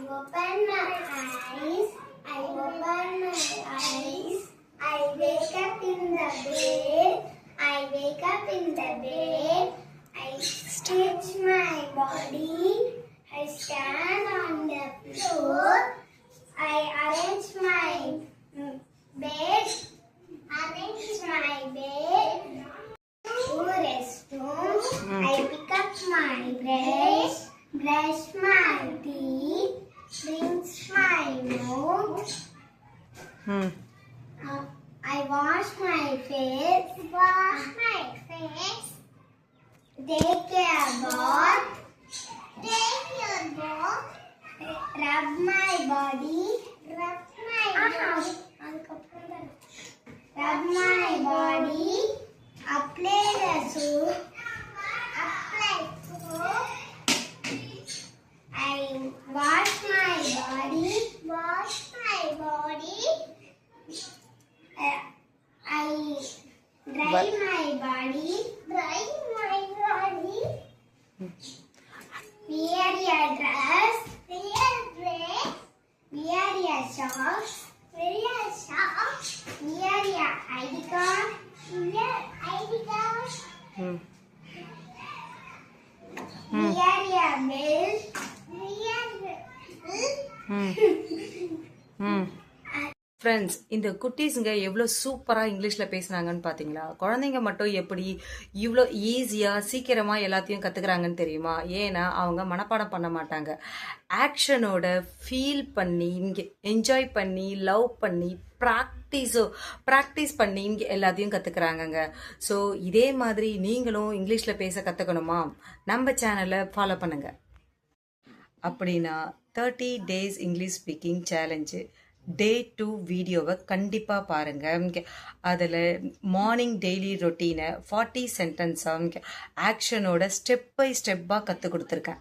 open my eyes. I open my eyes. I wake up in the bed. I wake up in the bed. I stretch my body. I stand on the floor. I arrange my bed. Arrange my bed. To restroom. I pick up my brush. Brush my teeth. Rinse my nose. I wash my face. Wash my face. Take a bath. Take your bath. Rub my body. Rub my body. Rub my body. Apply the soap. Apply soap. I wash my body. Wash my body. I dry my body. Dry my body. Wear your dress. Wear dress. Wear your socks. Wear your socks. Wear your ID card. Wear ID card. Wear your belt. Wear belt. Friends, இந்த குட்டீஸுங்க எவ்வளோ சூப்பராக இங்கிலீஷில் பேசுனாங்கன்னு பார்த்தீங்களா? குழந்தைங்க மட்டும் எப்படி இவ்வளோ ஈஸியாக சீக்கிரமாக எல்லாத்தையும் கற்றுக்குறாங்கன்னு தெரியுமா? ஏன்னா அவங்க மனப்பாடம் பண்ண மாட்டாங்க. ஆக்ஷனோட ஃபீல் பண்ணி, இங்கே என்ஜாய் பண்ணி, லவ் பண்ணி, ப்ராக்டிஸ் பண்ணி இங்கே எல்லாத்தையும் கற்றுக்குறாங்கங்க. ஸோ இதே மாதிரி நீங்களும் இங்கிலீஷில் பேச கற்றுக்கணுமா? நம்ம சேனலை ஃபாலோ பண்ணுங்கள். அப்படின்னா 30 days English speaking challenge Day 2 வீடியோவை கண்டிப்பாக பாருங்கள். அதில் மார்னிங் டெய்லி ரொட்டீனை 40 சென்டென்ஸாக ஆக்ஷனோட ஸ்டெப் பை ஸ்டெப்பாக கற்றுக் கொடுத்துருக்கேன்.